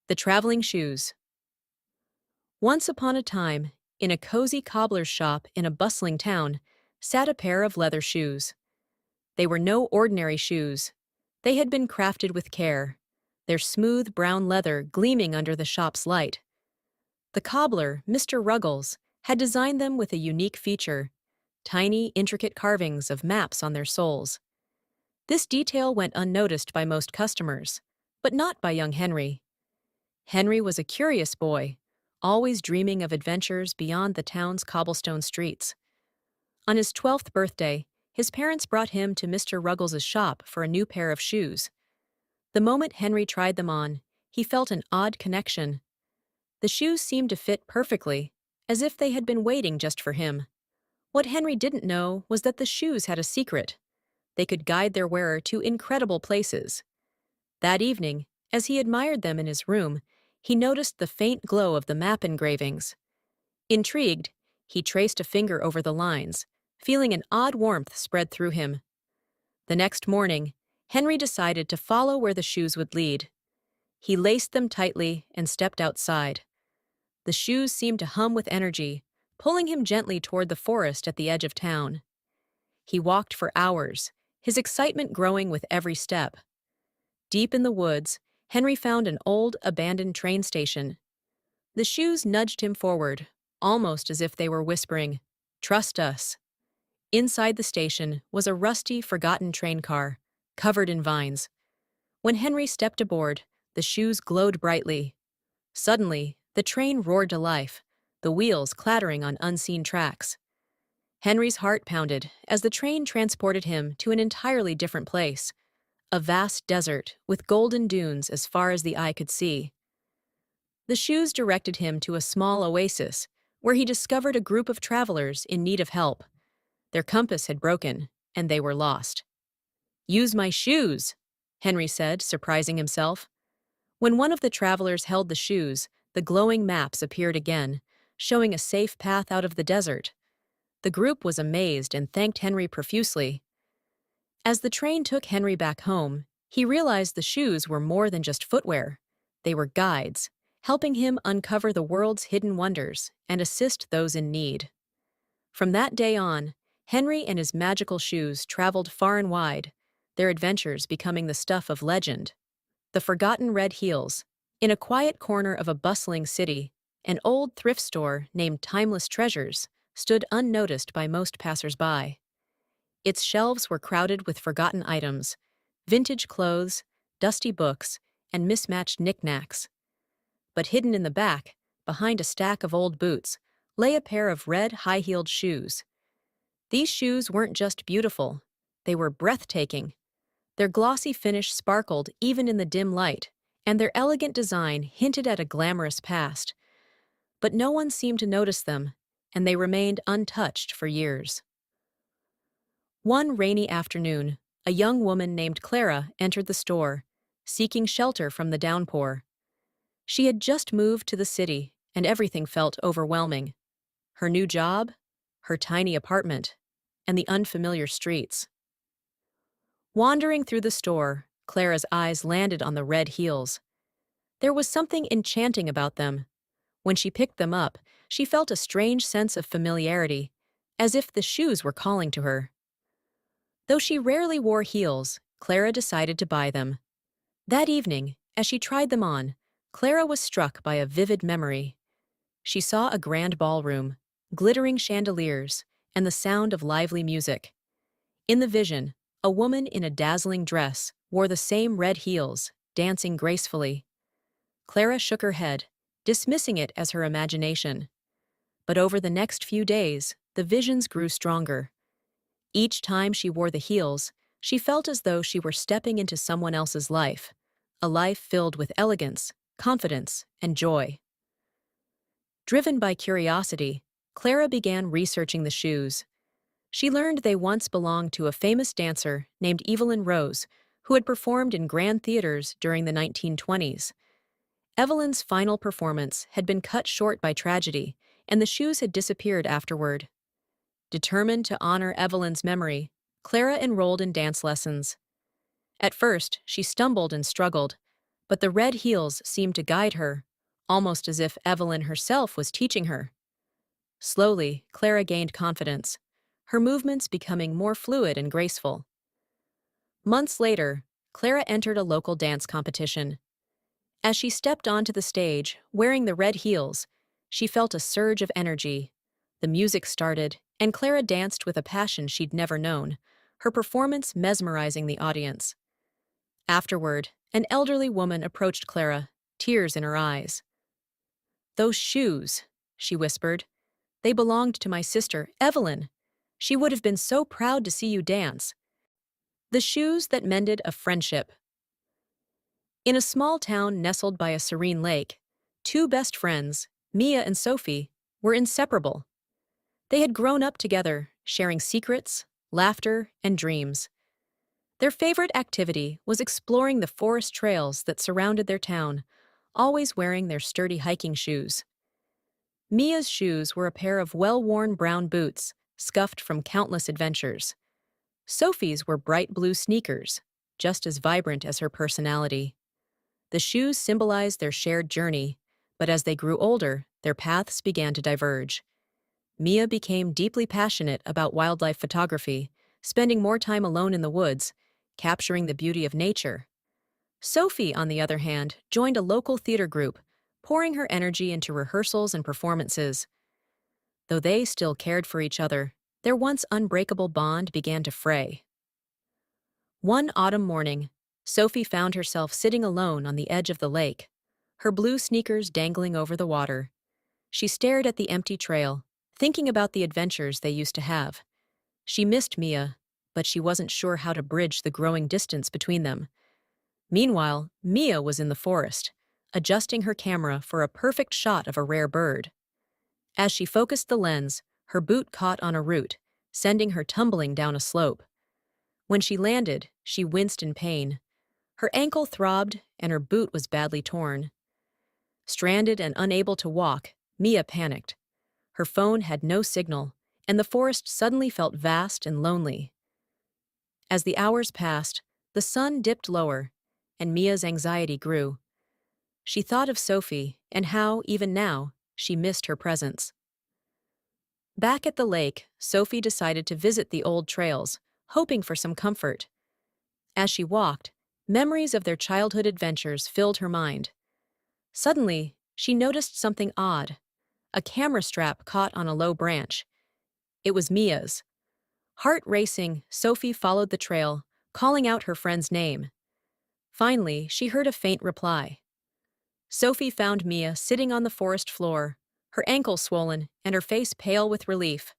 The Traveling Shoes. Once upon a time, in a cozy cobbler's shop in a bustling town, sat a pair of leather shoes. They were no ordinary shoes. They had been crafted with care, their smooth brown leather gleaming under the shop's light. The cobbler, Mr. Ruggles, had designed them with a unique feature: tiny, intricate carvings of maps on their soles. This detail went unnoticed by most customers, but not by young Henry. Henry was a curious boy, always dreaming of adventures beyond the town's cobblestone streets. On his 12th birthday, his parents brought him to Mr. Ruggles's shop for a new pair of shoes. The moment Henry tried them on, he felt an odd connection. The shoes seemed to fit perfectly, as if they had been waiting just for him. What Henry didn't know was that the shoes had a secret. They could guide their wearer to incredible places. That evening, as he admired them in his room, he noticed the faint glow of the map engravings. Intrigued, he traced a finger over the lines, feeling an odd warmth spread through him. The next morning, Henry decided to follow where the shoes would lead. He laced them tightly and stepped outside. The shoes seemed to hum with energy, pulling him gently toward the forest at the edge of town. He walked for hours, his excitement growing with every step. Deep in the woods, Henry found an old, abandoned train station. The shoes nudged him forward, almost as if they were whispering, "Trust us." Inside the station was a rusty, forgotten train car, covered in vines. When Henry stepped aboard, the shoes glowed brightly. Suddenly, the train roared to life, the wheels clattering on unseen tracks. Henry's heart pounded as the train transported him to an entirely different place, a vast desert with golden dunes as far as the eye could see. The shoes directed him to a small oasis, where he discovered a group of travelers in need of help. Their compass had broken, and they were lost. "Use my shoes," Henry said, surprising himself. When one of the travelers held the shoes, the glowing maps appeared again, showing a safe path out of the desert. The group was amazed and thanked Henry profusely. As the train took Henry back home, he realized the shoes were more than just footwear. They were guides, helping him uncover the world's hidden wonders and assist those in need. From that day on, Henry and his magical shoes traveled far and wide, their adventures becoming the stuff of legend. The Forgotten Red Heels. In a quiet corner of a bustling city, an old thrift store named Timeless Treasures stood unnoticed by most passers-by. Its shelves were crowded with forgotten items, vintage clothes, dusty books, and mismatched knickknacks. But hidden in the back, behind a stack of old boots, lay a pair of red high-heeled shoes. These shoes weren't just beautiful, they were breathtaking. Their glossy finish sparkled even in the dim light, and their elegant design hinted at a glamorous past. But no one seemed to notice them, and they remained untouched for years. One rainy afternoon, a young woman named Clara entered the store, seeking shelter from the downpour. She had just moved to the city, and everything felt overwhelming. Her new job, her tiny apartment, and the unfamiliar streets. Wandering through the store, Clara's eyes landed on the red heels. There was something enchanting about them. When she picked them up, she felt a strange sense of familiarity, as if the shoes were calling to her. Though she rarely wore heels, Clara decided to buy them. That evening, as she tried them on, Clara was struck by a vivid memory. She saw a grand ballroom, glittering chandeliers, and the sound of lively music. In the vision, a woman in a dazzling dress wore the same red heels, dancing gracefully. Clara shook her head, dismissing it as her imagination. But over the next few days, the visions grew stronger. Each time she wore the heels, she felt as though she were stepping into someone else's life, a life filled with elegance, confidence, and joy. Driven by curiosity, Clara began researching the shoes. She learned they once belonged to a famous dancer named Evelyn Rose, who had performed in grand theaters during the 1920s. Evelyn's final performance had been cut short by tragedy, and the shoes had disappeared afterward. Determined to honor Evelyn's memory, Clara enrolled in dance lessons. At first, she stumbled and struggled, but the red heels seemed to guide her, almost as if Evelyn herself was teaching her. Slowly, Clara gained confidence, her movements becoming more fluid and graceful. Months later, Clara entered a local dance competition. As she stepped onto the stage, wearing the red heels, she felt a surge of energy. The music started, and Clara danced with a passion she'd never known, her performance mesmerizing the audience. Afterward, an elderly woman approached Clara, tears in her eyes. "Those shoes," she whispered. "They belonged to my sister, Evelyn. She would have been so proud to see you dance." The shoes that mended a friendship. In a small town nestled by a serene lake, two best friends, Mia and Sophie, were inseparable. They had grown up together, sharing secrets, laughter, and dreams. Their favorite activity was exploring the forest trails that surrounded their town, always wearing their sturdy hiking shoes. Mia's shoes were a pair of well-worn brown boots, scuffed from countless adventures. Sophie's were bright blue sneakers, just as vibrant as her personality. The shoes symbolized their shared journey, but as they grew older, their paths began to diverge. Mia became deeply passionate about wildlife photography, spending more time alone in the woods, capturing the beauty of nature. Sophie, on the other hand, joined a local theater group, pouring her energy into rehearsals and performances. Though they still cared for each other, their once unbreakable bond began to fray. One autumn morning, Sophie found herself sitting alone on the edge of the lake, her blue sneakers dangling over the water. She stared at the empty trail, thinking about the adventures they used to have. She missed Mia, but she wasn't sure how to bridge the growing distance between them. Meanwhile, Mia was in the forest, adjusting her camera for a perfect shot of a rare bird. As she focused the lens, her boot caught on a root, sending her tumbling down a slope. When she landed, she winced in pain. Her ankle throbbed, and her boot was badly torn. Stranded and unable to walk, Mia panicked. Her phone had no signal, and the forest suddenly felt vast and lonely. As the hours passed, the sun dipped lower, and Mia's anxiety grew. She thought of Sophie and how, even now, she missed her presence. Back at the lake, Sophie decided to visit the old trails, hoping for some comfort. As she walked, memories of their childhood adventures filled her mind. Suddenly, she noticed something odd. A camera strap caught on a low branch. It was Mia's. Heart racing, Sophie followed the trail, calling out her friend's name. Finally, she heard a faint reply. Sophie found Mia sitting on the forest floor, her ankle swollen and her face pale with relief.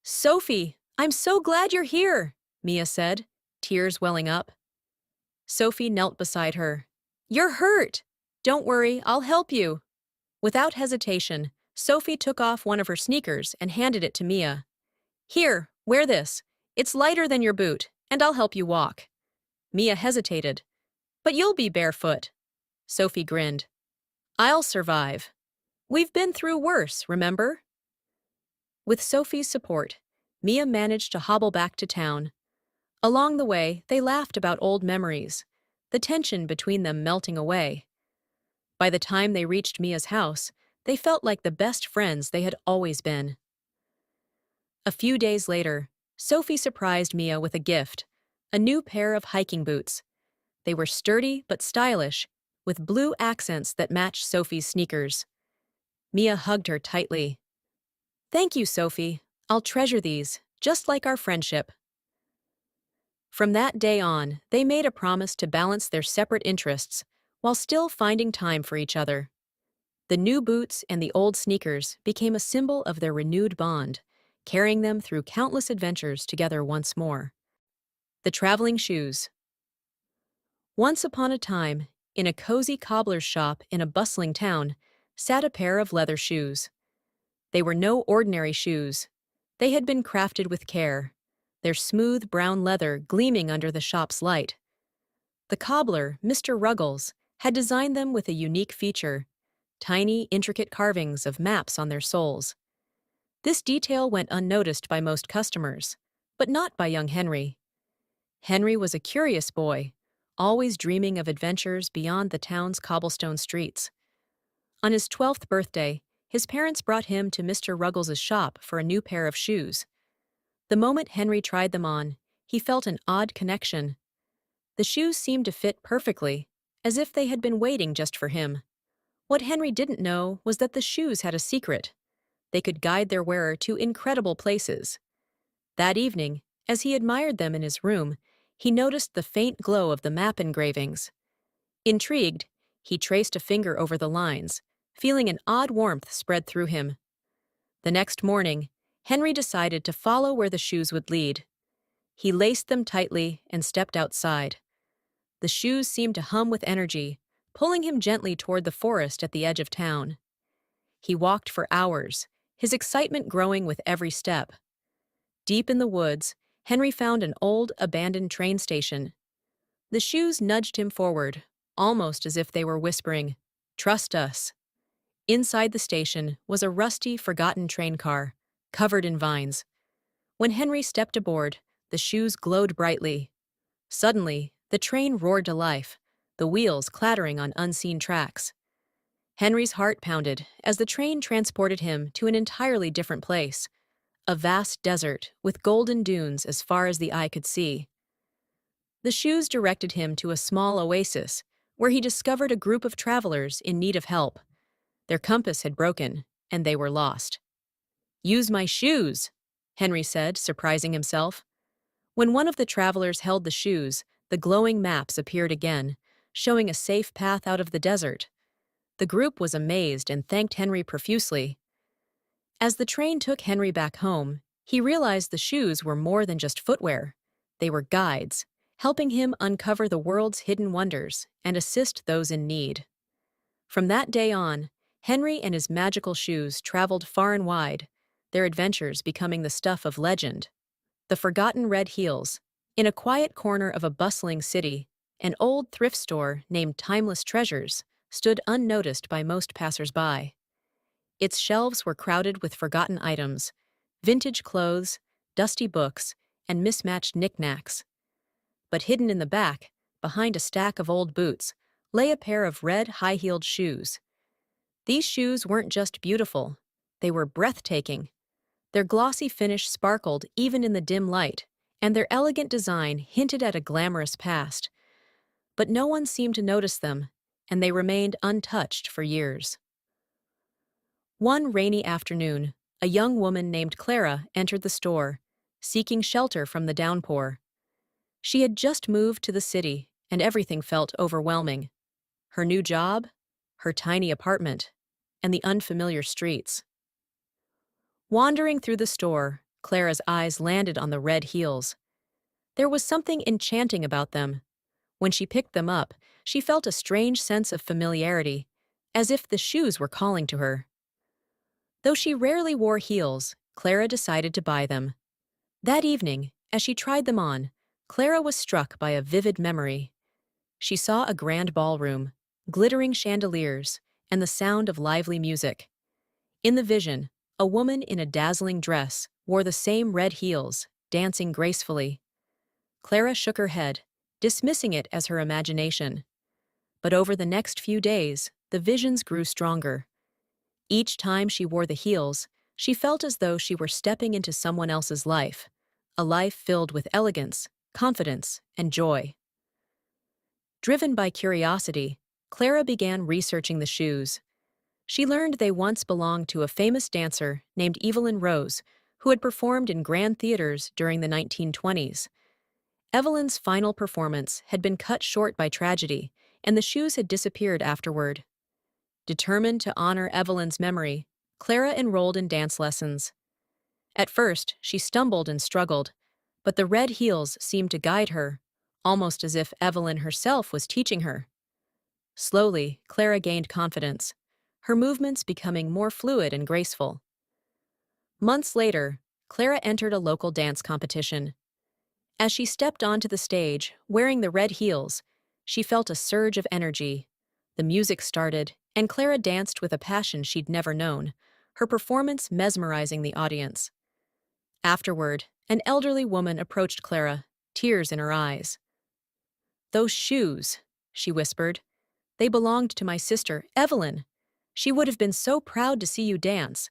"Sophie, I'm so glad you're here," Mia said, tears welling up. Sophie knelt beside her. "You're hurt. Don't worry, I'll help you." Without hesitation, Sophie took off one of her sneakers and handed it to Mia. "Here, wear this. It's lighter than your boot, and I'll help you walk." Mia hesitated. "But you'll be barefoot." Sophie grinned. "I'll survive. We've been through worse, remember?" With Sophie's support, Mia managed to hobble back to town. Along the way, they laughed about old memories, the tension between them melting away. By the time they reached Mia's house, they felt like the best friends they had always been. A few days later, Sophie surprised Mia with a gift, a new pair of hiking boots. They were sturdy but stylish, with blue accents that matched Sophie's sneakers. Mia hugged her tightly. "Thank you, Sophie. I'll treasure these, just like our friendship." From that day on, they made a promise to balance their separate interests while still finding time for each other. The new boots and the old sneakers became a symbol of their renewed bond, carrying them through countless adventures together once more. The traveling shoes. Once upon a time, in a cozy cobbler's shop in a bustling town, sat a pair of leather shoes. They were no ordinary shoes. They had been crafted with care, their smooth brown leather gleaming under the shop's light. The cobbler, Mr. Ruggles, had designed them with a unique feature: tiny, intricate carvings of maps on their soles. This detail went unnoticed by most customers, but not by young Henry. Henry was a curious boy, always dreaming of adventures beyond the town's cobblestone streets. On his 12th birthday, his parents brought him to Mr. Ruggles's shop for a new pair of shoes. The moment Henry tried them on, he felt an odd connection. The shoes seemed to fit perfectly, as if they had been waiting just for him. What Henry didn't know was that the shoes had a secret. They could guide their wearer to incredible places. That evening, as he admired them in his room, he noticed the faint glow of the map engravings. Intrigued, he traced a finger over the lines, feeling an odd warmth spread through him. The next morning, Henry decided to follow where the shoes would lead. He laced them tightly and stepped outside. The shoes seemed to hum with energy, pulling him gently toward the forest at the edge of town. He walked for hours, his excitement growing with every step. Deep in the woods, Henry found an old, abandoned train station. The shoes nudged him forward, almost as if they were whispering, "Trust us." Inside the station was a rusty, forgotten train car, covered in vines. When Henry stepped aboard, the shoes glowed brightly. Suddenly, the train roared to life, the wheels clattering on unseen tracks. Henry's heart pounded as the train transported him to an entirely different place, a vast desert with golden dunes as far as the eye could see. The shoes directed him to a small oasis, where he discovered a group of travelers in need of help. Their compass had broken, and they were lost. "Use my shoes," Henry said, surprising himself. When one of the travelers held the shoes, the glowing maps appeared again, showing a safe path out of the desert. The group was amazed and thanked Henry profusely. As the train took Henry back home, he realized the shoes were more than just footwear. They were guides, helping him uncover the world's hidden wonders and assist those in need. From that day on, Henry and his magical shoes traveled far and wide, their adventures becoming the stuff of legend. The Forgotten Red Heels. In a quiet corner of a bustling city, an old thrift store named Timeless Treasures stood unnoticed by most passers-by. Its shelves were crowded with forgotten items, vintage clothes, dusty books, and mismatched knickknacks. But hidden in the back, behind a stack of old boots, lay a pair of red high-heeled shoes. These shoes weren't just beautiful, they were breathtaking. Their glossy finish sparkled even in the dim light, and their elegant design hinted at a glamorous past. But no one seemed to notice them, and they remained untouched for years. One rainy afternoon, a young woman named Clara entered the store, seeking shelter from the downpour. She had just moved to the city, and everything felt overwhelming. Her new job, her tiny apartment, and the unfamiliar streets. Wandering through the store, Clara's eyes landed on the red heels. There was something enchanting about them. When she picked them up, she felt a strange sense of familiarity, as if the shoes were calling to her. Though she rarely wore heels, Clara decided to buy them. That evening, as she tried them on, Clara was struck by a vivid memory. She saw a grand ballroom, glittering chandeliers, and the sound of lively music. In the vision, a woman in a dazzling dress wore the same red heels, dancing gracefully. Clara shook her head, dismissing it as her imagination. But over the next few days, the visions grew stronger. Each time she wore the heels, she felt as though she were stepping into someone else's life, a life filled with elegance, confidence, and joy. Driven by curiosity, Clara began researching the shoes. She learned they once belonged to a famous dancer named Evelyn Rose, who had performed in grand theaters during the 1920s. Evelyn's final performance had been cut short by tragedy, and the shoes had disappeared afterward. Determined to honor Evelyn's memory, Clara enrolled in dance lessons. At first, she stumbled and struggled, but the red heels seemed to guide her, almost as if Evelyn herself was teaching her. Slowly, Clara gained confidence, her movements becoming more fluid and graceful. Months later, Clara entered a local dance competition. As she stepped onto the stage, wearing the red heels, she felt a surge of energy. The music started, and Clara danced with a passion she'd never known, her performance mesmerizing the audience. Afterward, an elderly woman approached Clara, tears in her eyes. Those shoes, she whispered. They belonged to my sister, Evelyn. She would have been so proud to see you dance.